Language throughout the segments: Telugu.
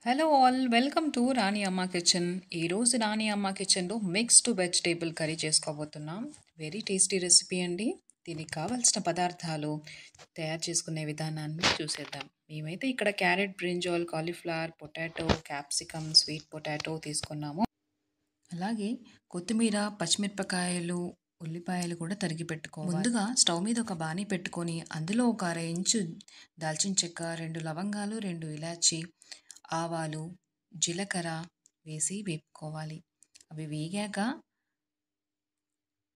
Hello all welcome to Rani Amma kitchen. ఈరోజు రాణి అమ్మ కిచెన్లో మిక్స్డ్ వెజిటేబుల్ కర్రీ చేసుకోబోతున్నాం. వెరీ టేస్టీ రెసిపీ అండి. దీనికి కావాల్సిన పదార్థాలు తయారు చేసుకునే విధానాన్ని చూసేద్దాం. మేమైతే ఇక్కడ carrot, brinjal, cauliflower, potato, capsicum, sweet potato తీసుకున్నాము. అలాగే కొత్తిమీర, పచ్చిమిరపకాయలు, ఉల్లిపాయలు కూడా తరిగి పెట్టుకోవాలి. ముందుగా స్టవ్ మీద ఒక బాణీ పెట్టుకొని అందులో ఒక అర ఇంచు దాల్చిన చెక్క, 2 లవంగాలు, 2 ఇలాచి, ఆవాలు, జీలకర్ర వేసి వేపుకోవాలి. అవి వేగాక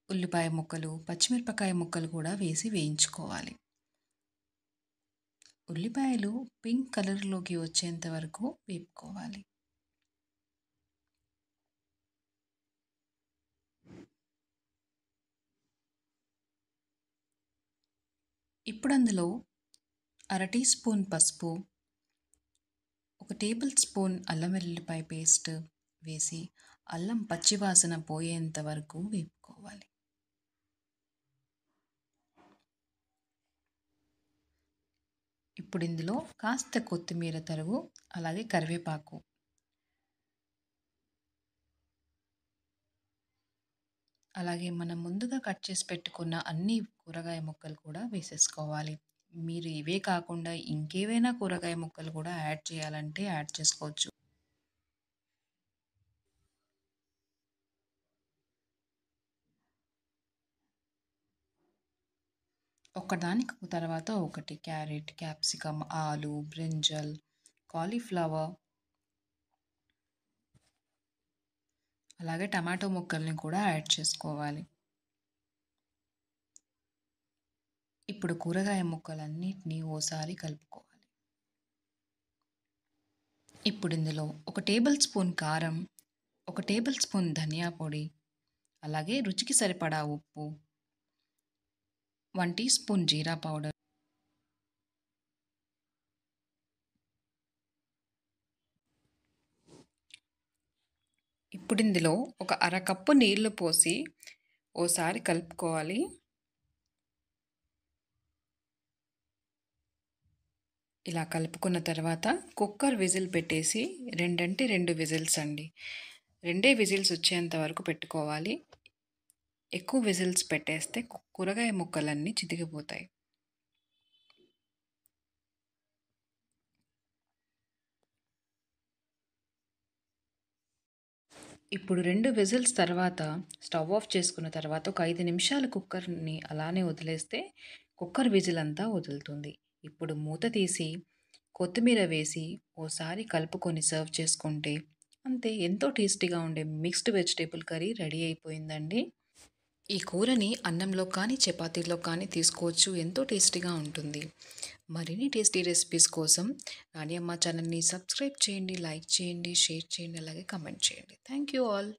ఉల్లిపాయ ముక్కలు, పచ్చిమిరపకాయ ముక్కలు కూడా వేసి వేయించుకోవాలి. ఉల్లిపాయలు పింక్ కలర్లోకి వచ్చేంత వరకు వేపుకోవాలి. ఇప్పుడు అందులో అర టీ స్పూన్ పసుపు, 1 టేబుల్ స్పూన్ అల్లం వెల్లుల్లిపాయ పేస్ట్ వేసి అల్లం పచ్చివాసన పోయేంత వరకు వేపుకోవాలి. ఇప్పుడు ఇందులో కాస్త కొత్తిమీర తరుగు, అలాగే కరివేపాకు, అలాగే మనం ముందుగా కట్ చేసి పెట్టుకున్న అన్ని కూరగాయ ముక్కలు కూడా వేసేసుకోవాలి. మీరు ఇవే కాకుండా ఇంకేవైనా కూరగాయ ముక్కలు కూడా యాడ్ చేయాలంటే యాడ్ చేసుకోవచ్చు. ఒకదానికి తర్వాత ఒకటి క్యారెట్, క్యాప్సికమ్, ఆలు, బ్రింజల్, కాలీఫ్లవర్, అలాగే టమాటో ముక్కల్ని కూడా యాడ్ చేసుకోవాలి. ఇప్పుడు కూరగాయ ముక్కలన్నిటినీ ఓసారి కలుపుకోవాలి. ఇప్పుడు ఇందులో 1 టేబుల్ స్పూన్ కారం, 1 టేబుల్ స్పూన్ ధనియా పొడి, అలాగే రుచికి సరిపడా ఉప్పు, 1 టీ స్పూన్ జీరా పౌడర్, ఇప్పుడు ఇందులో ఒక అరకప్పు నీళ్లు పోసి ఓసారి కలుపుకోవాలి. ఇలా కలుపుకున్న తర్వాత కుక్కర్ విజిల్ పెట్టేసి 2 విజిల్స్ అండి, 2 విజిల్స్ వచ్చేంత వరకు పెట్టుకోవాలి. ఎక్కువ విజిల్స్ పెట్టేస్తే కూరగాయ ముక్కలన్నీ చితికిపోతాయి. ఇప్పుడు 2 విజిల్స్ తర్వాత స్టవ్ ఆఫ్ చేసుకున్న తర్వాత ఒక 5 నిమిషాలు కుక్కర్ని అలానే వదిలేస్తే కుక్కర్ విజిల్ అంతా వదులుతుంది. ఇప్పుడు మూత తీసి కొత్తిమీర వేసి ఓసారి కలుపుకొని సర్వ్ చేసుకుంటే అంతే, ఎంతో టేస్టీగా ఉండే మిక్స్డ్ వెజిటేబుల్ కర్రీ రెడీ అయిపోయిందండి. ఈ కూరని అన్నంలో కానీ చపాతీలో కానీ తీసుకోవచ్చు, ఎంతో టేస్టీగా ఉంటుంది. మరిన్ని టేస్టీ రెసిపీస్ కోసం రాణి అమ్మ ఛానల్ని సబ్స్క్రైబ్ చేయండి, లైక్ చేయండి, షేర్ చేయండి, అలాగే కమెంట్ చేయండి. Thank you all.